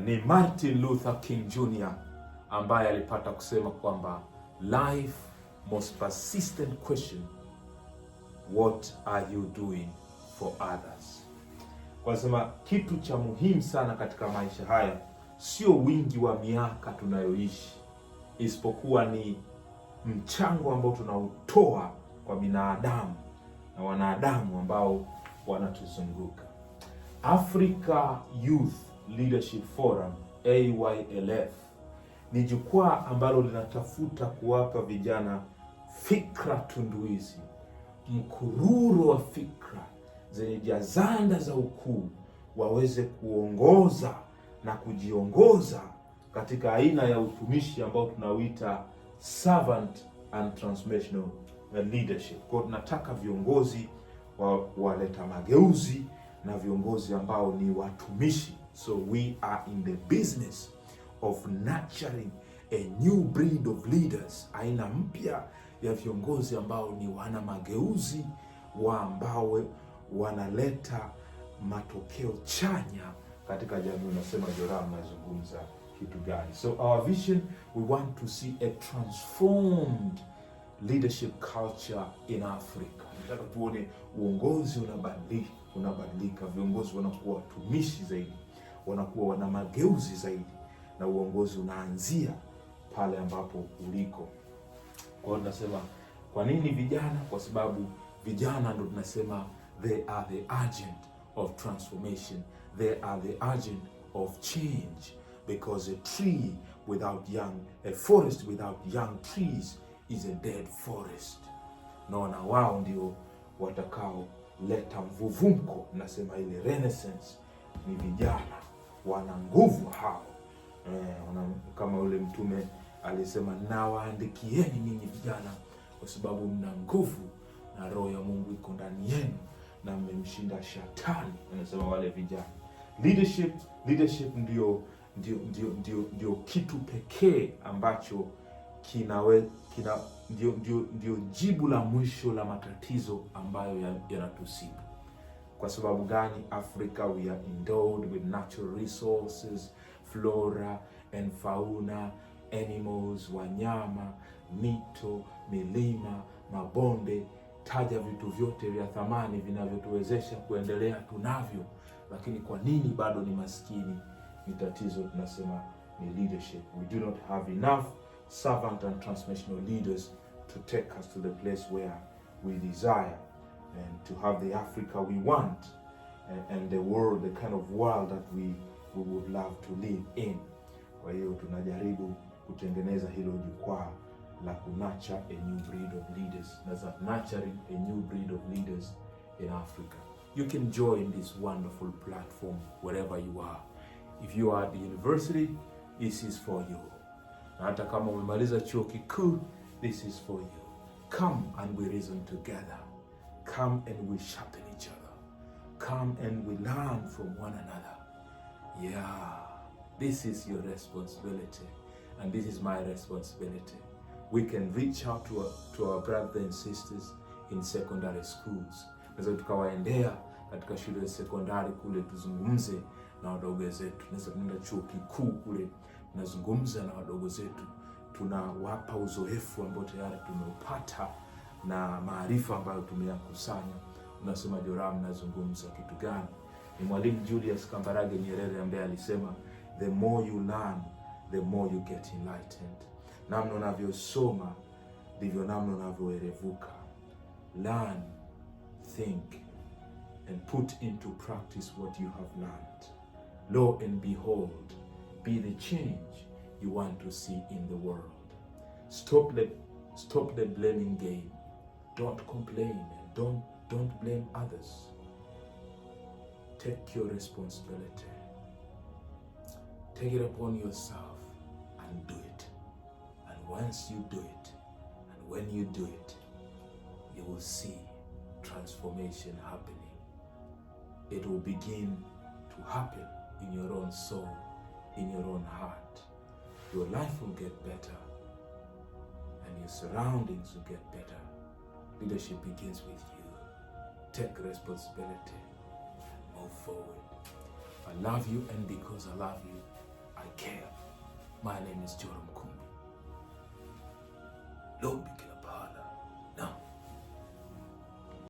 ni Martin Luther King Jr. ambaye alipata kusema kwamba life most persistent question, what are you doing for others? Kwa sema kitu cha muhimu sana katika maisha haya sio wingi wa miaka tunayoishi, isipokuwa ni mchango ambao tunautoa kwa binadamu na wanadamu ambao wanatuzunguka. Africa Youth Leadership Forum AYLF ni jukwaa ambalo linatafuta kuwapa vijana fikra tunduizi, mkururo wa fikra zenye jazanda za ukuu, waweze kuongoza na kujiongoza katika aina ya utumishi ambao tunauita servant and transformational leadership. Kwa tunataka viongozi waleta mageuzi na viongozi ambao ni watumishi. So we are in the business of nurturing a new breed of leaders, aina mpya ya viongozi ambao ni wana mageuzi, ambao wanaleta matokeo chanya katika jamii. Unasema Joram, nazungumza kitu gani? So our vision, we want to see a transformed leadership culture in Africa. Nataka tuone uongozi unabadilika, viongozi wanakuwa watumishi zaidi, wanakuwa wana mageuzi zaidi, na uongozi unaanzia pale ambapo uliko. Kwa hiyo tunasema kwa nini vijana? Kwa sababu vijana ndio tunasema they are the agent of transformation, they are the agent of change, because a forest without young trees is a dead forest. Naona wao ndio watakao leta mvuvumko, nasema ile renaissance ni vijana, wana nguvu hao. Kama yule mtume alisema, nawaandikieni ninyi vijana kwa sababu mna nguvu na roho ya Mungu iko ndani yenu na mmemshinda shetani. Anasema wale vijana. Leadership ndio kitu pekee ambacho ndio jibu la mwisho la matatizo ambayo yanatusibu. Kwa sababu gani? Africa, we are endowed with natural resources, flora and fauna, animals, wanyama, mito, milima, mabonde, taja vitu vyote vya thamani vinavyotuwezesha kuendelea tunavyo. Lakini kwa nini bado ni maskini? Ni tatizo, tunasema ni leadership. We do not have enough servant and transformational leaders to take us to the place where we desire and to have the Africa we want, and the world, the kind of world that we would love to live in. Kwa hiyo tunajaribu kutengeneza hilo jukwaa la kunurture a new breed of leaders, nurturing a new breed of leaders in Africa. You can join this wonderful platform wherever you are. If you are at the university, this is for you. Na hata kama umemaliza chuo kikuu, this is for you. Come and we reason together. Come and we sharpen each other. Come and we learn from one another. Yeah, this is your responsibility, and this is my responsibility. We can reach out to our brothers and sisters in secondary schools. Naweza tukawaendea katika shule ya sekondari kule, tuzungumze na wadogo zetu. Naweza kwenda chuo kikuu kule, tunazungumza na wadogo zetu, tunawapa uzoefu ambao tayari tumeupata na maarifa ambayo tumeyakusanya. Unasema Joram, nazungumza kitu gani? Ni Mwalimu Julius Kambarage Nyerere ambaye alisema, the more you learn, the more you get enlightened. Namna unavyosoma ndivyo namna unavyoerevuka. Learn, think, and put into practice what you have learned. Lo and behold, be the change you want to see in the world. Stop the blaming game. Don't complain and don't blame others. Take your responsibility. Take it upon yourself and do it. And once you do it, and when you do it, you will see transformation happening. It will begin to happen in your own soul, in your own heart. Your life will get better, and your surroundings will get better. Leadership begins with you. Take responsibility and move forward. I love you, and because I love you, I care. My name is Joram Kumbi. Lord